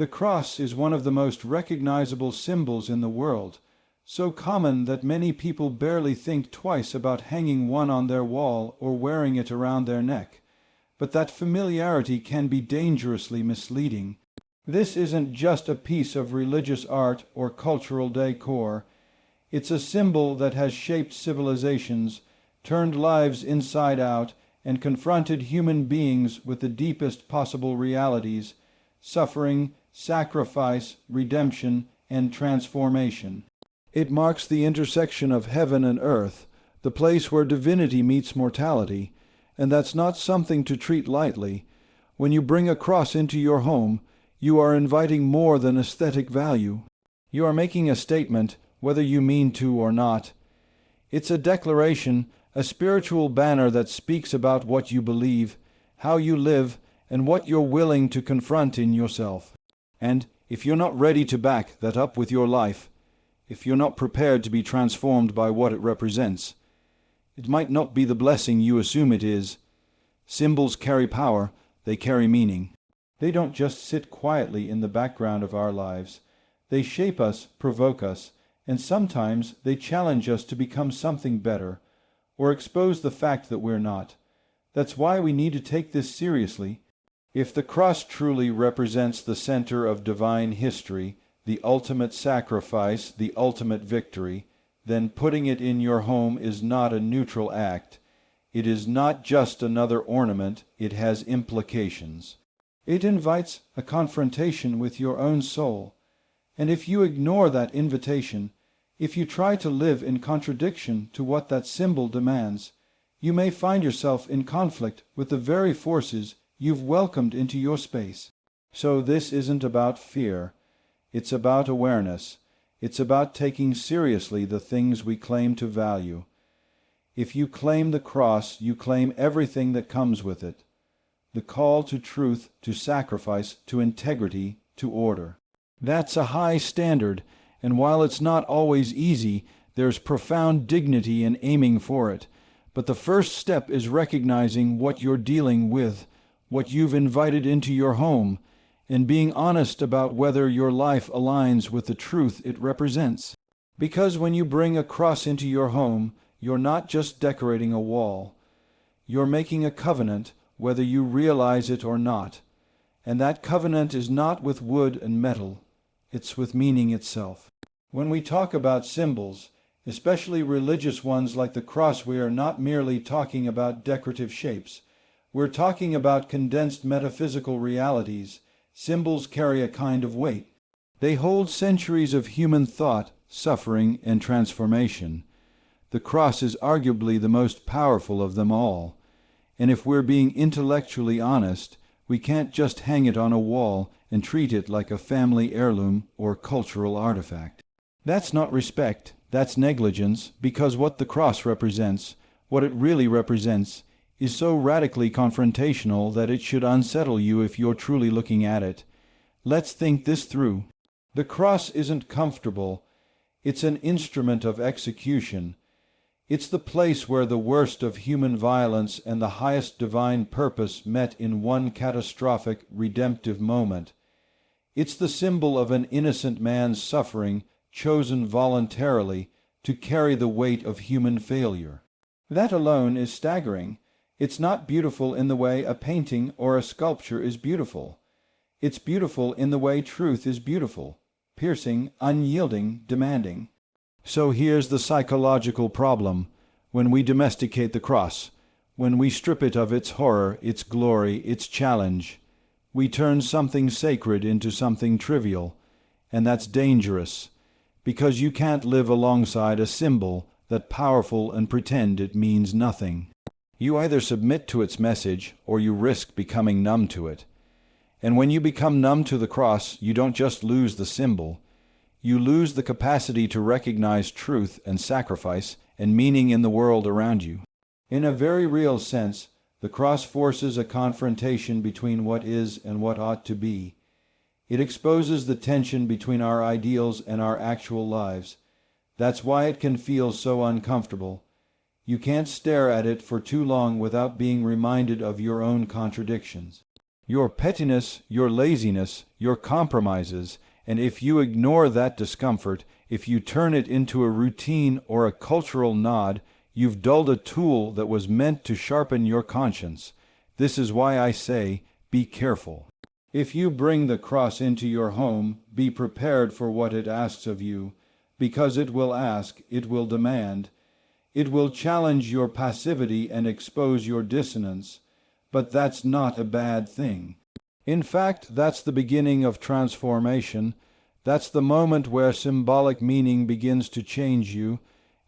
The cross is one of the most recognizable symbols in the world, so common that many people barely think twice about hanging one on their wall or wearing it around their neck. But that familiarity can be dangerously misleading. This isn't just a piece of religious art or cultural decor. It's a symbol that has shaped civilizations, turned lives inside out, and confronted human beings with the deepest possible realities: suffering, sacrifice, redemption, and transformation. It marks the intersection of heaven and earth, the place where divinity meets mortality, and that's not something to treat lightly. When you bring a cross into your home, you are inviting more than aesthetic value. You are making a statement, whether you mean to or not. It's a declaration, a spiritual banner that speaks about what you believe, how you live, and what you're willing to confront in yourself. And if you're not ready to back that up with your life, if you're not prepared to be transformed by what it represents, it might not be the blessing you assume it is. Symbols carry power, they carry meaning. They don't just sit quietly in the background of our lives. They shape us, provoke us, and sometimes they challenge us to become something better, or expose the fact that we're not. That's why we need to take this seriously. If the cross truly represents the center of divine history, the ultimate sacrifice, the ultimate victory, then putting it in your home is not a neutral act. It is not just another ornament, it has implications. It invites a confrontation with your own soul. And if you ignore that invitation, if you try to live in contradiction to what that symbol demands, you may find yourself in conflict with the very forces you've welcomed into your space. So this isn't about fear. It's about awareness. It's about taking seriously the things we claim to value. If you claim the cross, you claim everything that comes with it. The call to truth, to sacrifice, to integrity, to order. That's a high standard, and while it's not always easy, there's profound dignity in aiming for it. But the first step is recognizing what you're dealing with, what you've invited into your home, and being honest about whether your life aligns with the truth it represents. Because when you bring a cross into your home, you're not just decorating a wall. You're making a covenant, whether you realize it or not. And that covenant is not with wood and metal. It's with meaning itself. When we talk about symbols, especially religious ones like the cross, we are not merely talking about decorative shapes. We're talking about condensed metaphysical realities. Symbols carry a kind of weight. They hold centuries of human thought, suffering, and transformation. The cross is arguably the most powerful of them all. And if we're being intellectually honest, we can't just hang it on a wall and treat it like a family heirloom or cultural artifact. That's not respect, that's negligence, because what the cross represents, what it really represents, is so radically confrontational that it should unsettle you if you're truly looking at it. Let's think this through. The cross isn't comfortable. It's an instrument of execution. It's the place where the worst of human violence and the highest divine purpose met in one catastrophic, redemptive moment. It's the symbol of an innocent man's suffering, chosen voluntarily to carry the weight of human failure. That alone is staggering. It's not beautiful in the way a painting or a sculpture is beautiful. It's beautiful in the way truth is beautiful, piercing, unyielding, demanding. So here's the psychological problem. When we domesticate the cross, when we strip it of its horror, its glory, its challenge, we turn something sacred into something trivial, and that's dangerous, because you can't live alongside a symbol that powerful and pretend it means nothing. You either submit to its message, or you risk becoming numb to it. And when you become numb to the cross, you don't just lose the symbol. You lose the capacity to recognize truth and sacrifice and meaning in the world around you. In a very real sense, the cross forces a confrontation between what is and what ought to be. It exposes the tension between our ideals and our actual lives. That's why it can feel so uncomfortable. You can't stare at it for too long without being reminded of your own contradictions. your pettiness, your laziness, your compromises, and if you ignore that discomfort, if you turn it into a routine or a cultural nod, you've dulled a tool that was meant to sharpen your conscience. This is why I say, be careful. If you bring the cross into your home, be prepared for what it asks of you, because it will ask, it will demand. It will challenge your passivity and expose your dissonance, but that's not a bad thing. In fact, that's the beginning of transformation. That's the moment where symbolic meaning begins to change you,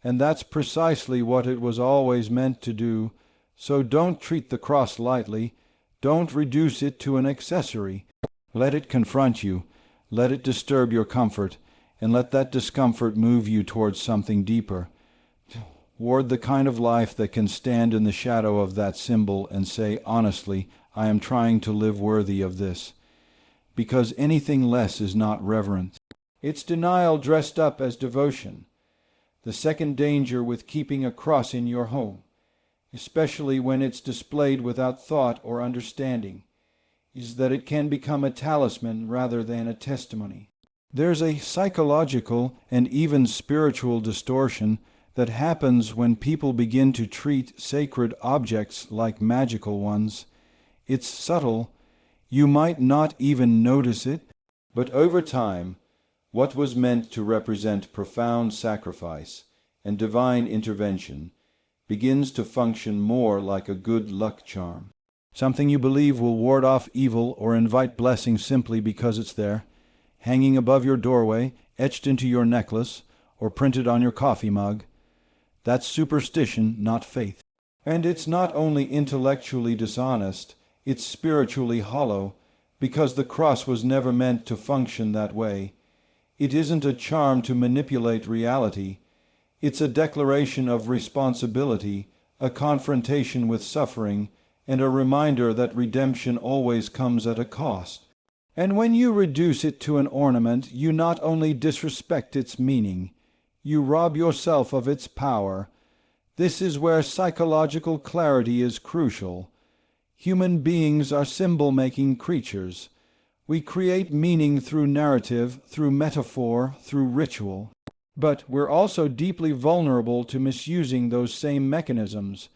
and that's precisely what it was always meant to do. So don't treat the cross lightly. Don't reduce it to an accessory. Let it confront you. Let it disturb your comfort, and let that discomfort move you towards something deeper. Toward the kind of life that can stand in the shadow of that symbol and say, honestly, I am trying to live worthy of this. Because anything less is not reverence. It's denial dressed up as devotion. The second danger with keeping a cross in your home, especially when it's displayed without thought or understanding, is that it can become a talisman rather than a testimony. There's a psychological and even spiritual distortion that happens when people begin to treat sacred objects like magical ones. It's subtle. You might not even notice it, but over time, what was meant to represent profound sacrifice and divine intervention begins to function more like a good luck charm. Something you believe will ward off evil or invite blessing simply because it's there, hanging above your doorway, etched into your necklace, or printed on your coffee mug. That's superstition, not faith. And it's not only intellectually dishonest, it's spiritually hollow, because the cross was never meant to function that way. It isn't a charm to manipulate reality. It's a declaration of responsibility, a confrontation with suffering, and a reminder that redemption always comes at a cost. And when you reduce it to an ornament, you not only disrespect its meaning, you rob yourself of its power. This is where psychological clarity is crucial. Human beings are symbol-making creatures. We create meaning through narrative, through metaphor, through ritual. But we're also deeply vulnerable to misusing those same mechanisms.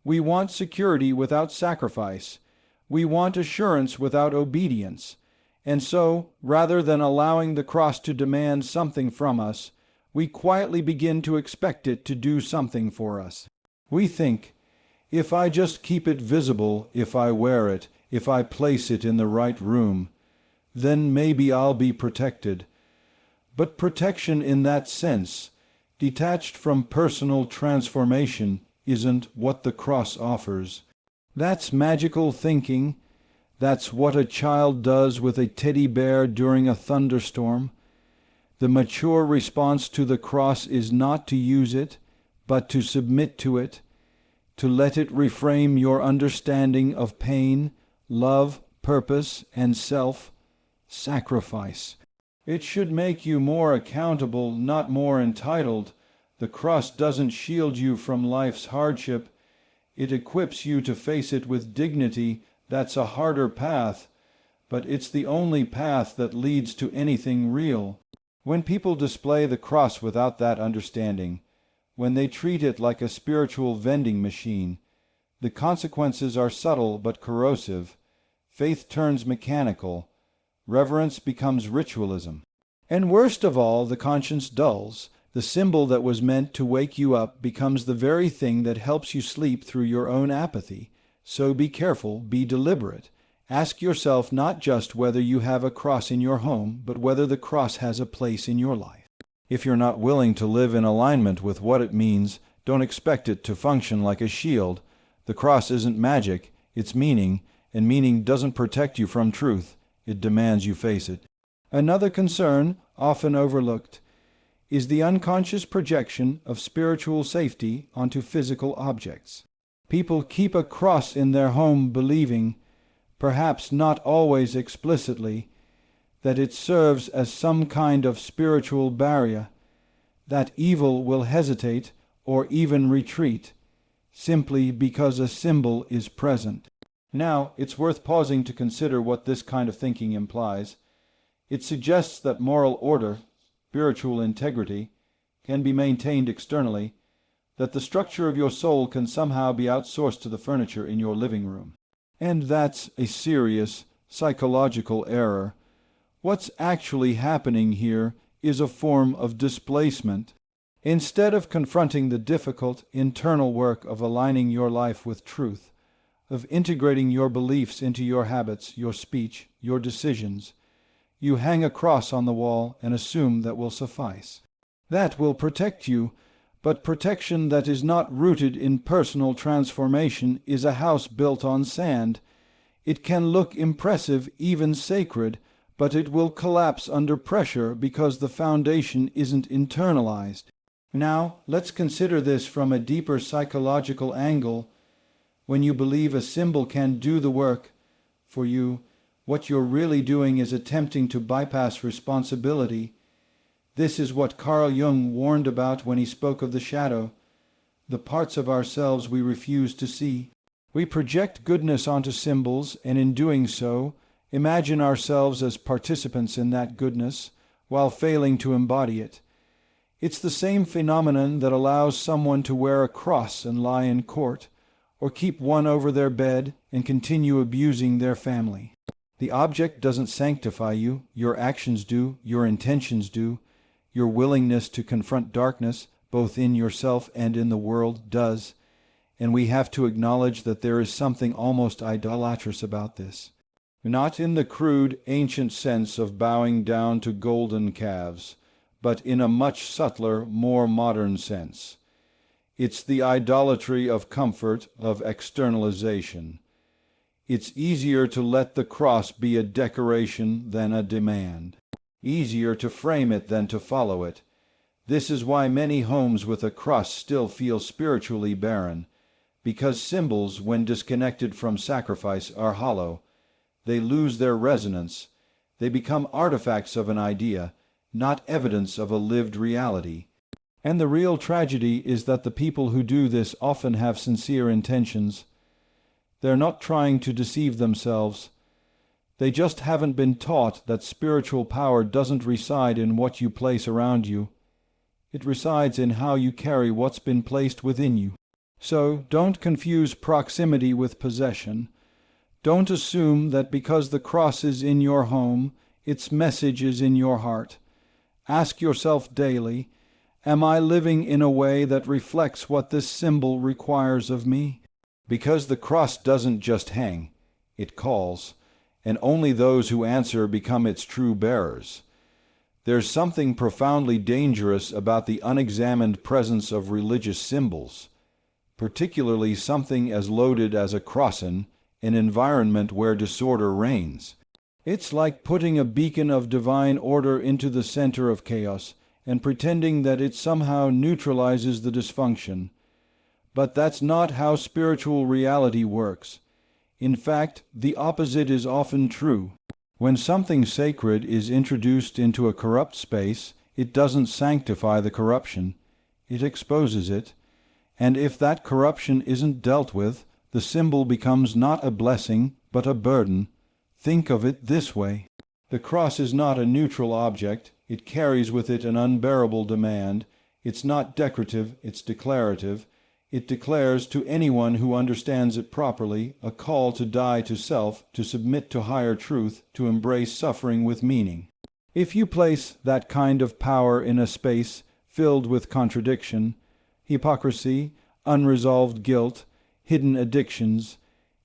We want security without sacrifice. We want assurance without obedience. And so, rather than allowing the cross to demand something from us, we quietly begin to expect it to do something for us. We think, if I just keep it visible, if I wear it, if I place it in the right room, then maybe I'll be protected. But protection in that sense, detached from personal transformation, isn't what the cross offers. That's magical thinking. That's what a child does with a teddy bear during a thunderstorm. The mature response to the cross is not to use it, but to submit to it, to let it reframe your understanding of pain, love, purpose, and self-sacrifice. It should make you more accountable, not more entitled. The cross doesn't shield you from life's hardship. It equips you to face it with dignity. That's a harder path, but it's the only path that leads to anything real. When people display the cross without that understanding, when they treat it like a spiritual vending machine, the consequences are subtle but corrosive. Faith turns mechanical. Reverence becomes ritualism. And worst of all, the conscience dulls. The symbol that was meant to wake you up becomes the very thing that helps you sleep through your own apathy. So be careful, be deliberate. Ask yourself not just whether you have a cross in your home, but whether the cross has a place in your life. If you're not willing to live in alignment with what it means, don't expect it to function like a shield. The cross isn't magic, it's meaning, and meaning doesn't protect you from truth. It demands you face it. Another concern, often overlooked, is the unconscious projection of spiritual safety onto physical objects. People keep a cross in their home believing, perhaps not always explicitly, that it serves as some kind of spiritual barrier, that evil will hesitate or even retreat, simply because a symbol is present. Now, it's worth pausing to consider what this kind of thinking implies. It suggests that moral order, spiritual integrity, can be maintained externally, that the structure of your soul can somehow be outsourced to the furniture in your living room. And that's a serious psychological error. What's actually happening here is a form of displacement. Instead of confronting the difficult internal work of aligning your life with truth, of integrating your beliefs into your habits, your speech, your decisions, you hang a cross on the wall and assume that will suffice. That will protect you, but protection that is not rooted in personal transformation is a house built on sand. It can look impressive, even sacred, but it will collapse under pressure because the foundation isn't internalized. Now, let's consider this from a deeper psychological angle. When you believe a symbol can do the work for you, what you're really doing is attempting to bypass responsibility. This is what Carl Jung warned about when he spoke of the shadow, the parts of ourselves we refuse to see. We project goodness onto symbols, and in doing so, imagine ourselves as participants in that goodness, while failing to embody it. It's the same phenomenon that allows someone to wear a cross and lie in court, or keep one over their bed and continue abusing their family. The object doesn't sanctify you, your actions do, your intentions do. Your willingness to confront darkness, both in yourself and in the world, does, and we have to acknowledge that there is something almost idolatrous about this. Not in the crude, ancient sense of bowing down to golden calves, but in a much subtler, more modern sense. It's the idolatry of comfort, of externalization. It's easier to let the cross be a decoration than a demand. Easier to frame it than to follow it. This is why many homes with a cross still feel spiritually barren, because symbols, when disconnected from sacrifice, are hollow. They lose their resonance. They become artifacts of an idea, not evidence of a lived reality. And the real tragedy is that the people who do this often have sincere intentions. They're not trying to deceive themselves. They just haven't been taught that spiritual power doesn't reside in what you place around you. It resides in how you carry what's been placed within you. So don't confuse proximity with possession. Don't assume that because the cross is in your home, its message is in your heart. Ask yourself daily, am I living in a way that reflects what this symbol requires of me? Because the cross doesn't just hang, it calls. And only those who answer become its true bearers. There's something profoundly dangerous about the unexamined presence of religious symbols, particularly something as loaded as a cross in an environment where disorder reigns. It's like putting a beacon of divine order into the center of chaos and pretending that it somehow neutralizes the dysfunction. But that's not how spiritual reality works. In fact, the opposite is often true. When something sacred is introduced into a corrupt space, it doesn't sanctify the corruption. It exposes it. And if that corruption isn't dealt with, the symbol becomes not a blessing, but a burden. Think of it this way. The cross is not a neutral object. It carries with it an unbearable demand. It's not decorative, it's declarative. It declares to anyone who understands it properly a call to die to self, to submit to higher truth, to embrace suffering with meaning. If you place that kind of power in a space filled with contradiction, hypocrisy, unresolved guilt, hidden addictions,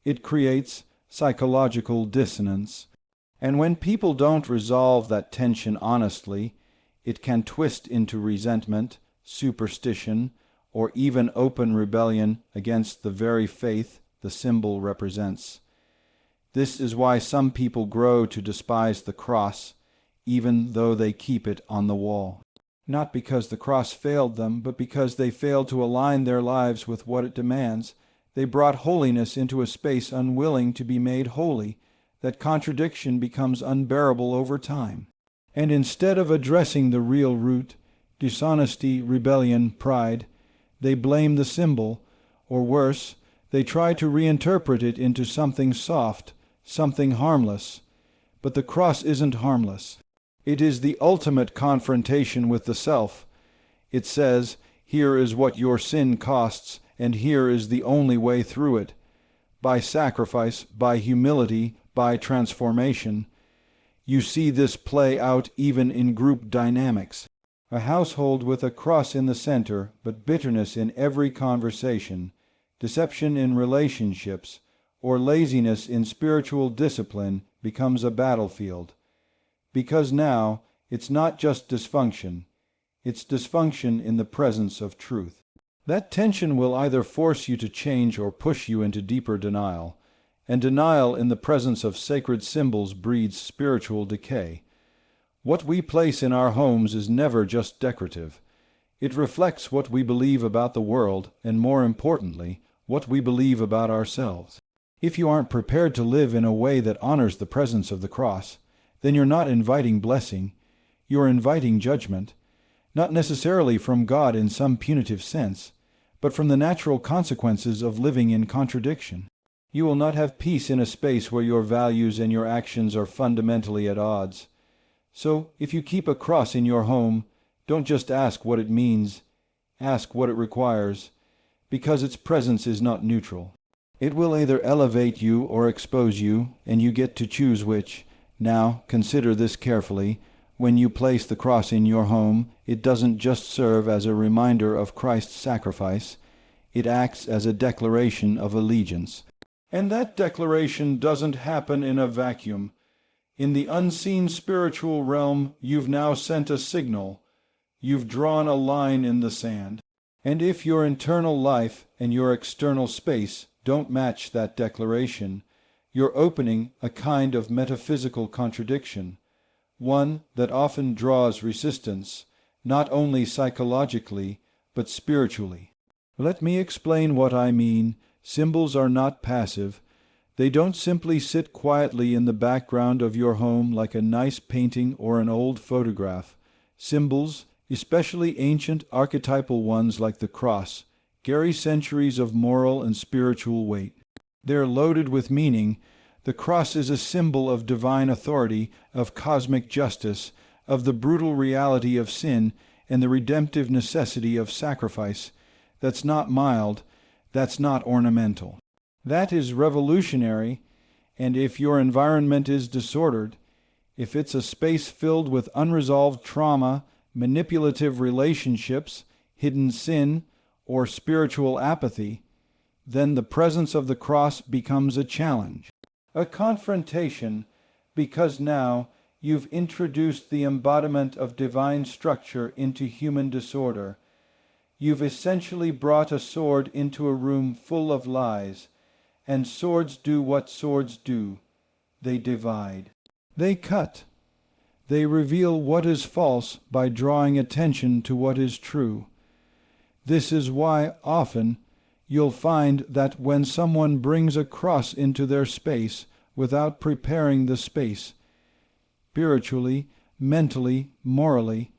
it creates psychological dissonance. And when people don't resolve that tension honestly, it can twist into resentment, superstition, or even open rebellion against the very faith the symbol represents. This is why some people grow to despise the cross, even though they keep it on the wall. Not because the cross failed them, but because they failed to align their lives with what it demands. They brought holiness into a space unwilling to be made holy. That contradiction becomes unbearable over time. And instead of addressing the real root, dishonesty, rebellion, pride, they blame the symbol, or worse, They try to reinterpret it into something soft, something harmless. But the cross isn't harmless. It is the ultimate confrontation with the self. It says, here is what your sin costs, and here is the only way through it. By sacrifice, by humility, by transformation. You see this play out even in group dynamics. A household with a cross in the center, but bitterness in every conversation, deception in relationships, or laziness in spiritual discipline becomes a battlefield. Because now, it's not just dysfunction. It's dysfunction in the presence of truth. That tension will either force you to change or push you into deeper denial. And denial in the presence of sacred symbols breeds spiritual decay. What we place in our homes is never just decorative. It reflects what we believe about the world, and more importantly, what we believe about ourselves. If you aren't prepared to live in a way that honors the presence of the cross, then you're not inviting blessing, you're inviting judgment, not necessarily from God in some punitive sense, but from the natural consequences of living in contradiction. You will not have peace in a space where your values and your actions are fundamentally at odds. So, if you keep a cross in your home, don't just ask what it means, ask what it requires, because its presence is not neutral. It will either elevate you or expose you, and you get to choose which. Now, consider this carefully. When you place the cross in your home, it doesn't just serve as a reminder of Christ's sacrifice, it acts as a declaration of allegiance. And that declaration doesn't happen in a vacuum. In the unseen spiritual realm, you've now sent a signal. You've drawn a line in the sand. And if your internal life and your external space don't match that declaration, you're opening a kind of metaphysical contradiction, one that often draws resistance, not only psychologically, but spiritually. Let me explain what I mean. Symbols are not passive. They don't simply sit quietly in the background of your home like a nice painting or an old photograph. Symbols, especially ancient archetypal ones like the cross, carry centuries of moral and spiritual weight. They're loaded with meaning. The cross is a symbol of divine authority, of cosmic justice, of the brutal reality of sin and the redemptive necessity of sacrifice. That's not mild. That's not ornamental. That is revolutionary, and if your environment is disordered, if it's a space filled with unresolved trauma, manipulative relationships, hidden sin, or spiritual apathy, then the presence of the cross becomes a challenge, a confrontation, because now you've introduced the embodiment of divine structure into human disorder. You've essentially brought a sword into a room full of lies, and swords do what swords do. They divide. They cut. They reveal what is false by drawing attention to what is true. This is why often you'll find that when someone brings a cross into their space without preparing the space, spiritually, mentally, morally,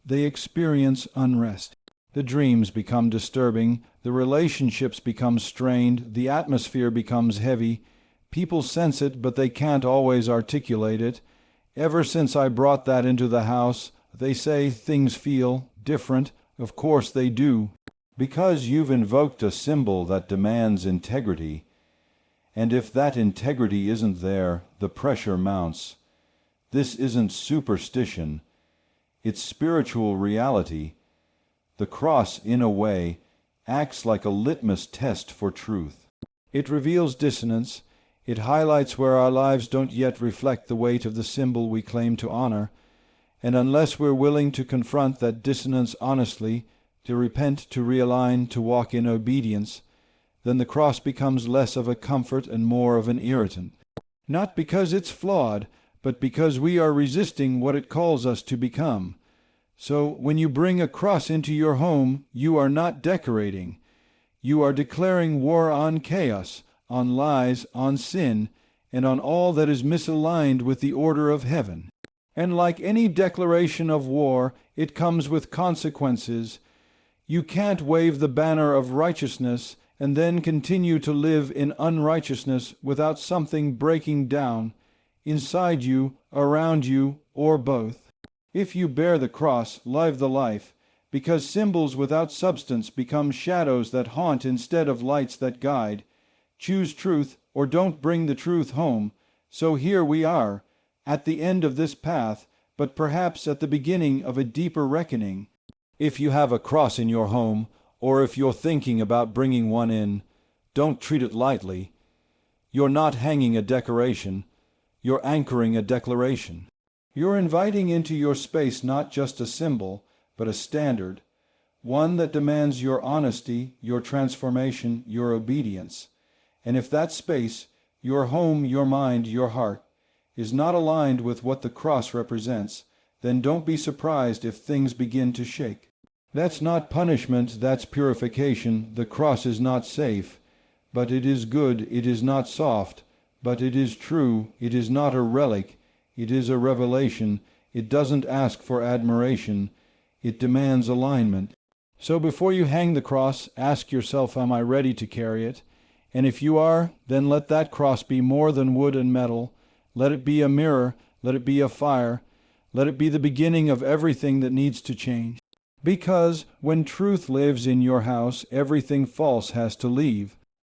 they experience unrest. The dreams become disturbing, the relationships become strained, the atmosphere becomes heavy. People sense it, but they can't always articulate it. Ever since I brought that into the house, they say things feel different. Of course they do. Because you've invoked a symbol that demands integrity. And if that integrity isn't there, the pressure mounts. This isn't superstition. It's spiritual reality. The cross, in a way, acts like a litmus test for truth. It reveals dissonance. It highlights where our lives don't yet reflect the weight of the symbol we claim to honor. And unless we're willing to confront that dissonance honestly, to repent, to realign, to walk in obedience, then the cross becomes less of a comfort and more of an irritant. Not because it's flawed, but because we are resisting what it calls us to become. So when you bring a cross into your home, you are not decorating. You are declaring war on chaos, on lies, on sin, and on all that is misaligned with the order of heaven. And like any declaration of war, it comes with consequences. You can't wave the banner of righteousness and then continue to live in unrighteousness without something breaking down, inside you, around you, or both. If you bear the cross, live the life, because symbols without substance become shadows that haunt instead of lights that guide. Choose truth, or don't bring the truth home. So here we are, at the end of this path, but perhaps at the beginning of a deeper reckoning. If you have a cross in your home, or if you're thinking about bringing one in, don't treat it lightly. You're not hanging a decoration, you're anchoring a declaration. You're inviting into your space not just a symbol, but a standard, one that demands your honesty, your transformation, your obedience. And if that space, your home, your mind, your heart, is not aligned with what the cross represents, then don't be surprised if things begin to shake. That's not punishment, that's purification. The cross is not safe, but it is good. It is not soft, but it is true. It is not a relic, it is a revelation. It doesn't ask for admiration, it demands alignment. So before you hang the cross, ask yourself, am I ready to carry it? And if you are, then let that cross be more than wood and metal. Let it be a mirror, let it be a fire, let it be the beginning of everything that needs to change. Because when truth lives in your house, everything false has to leave.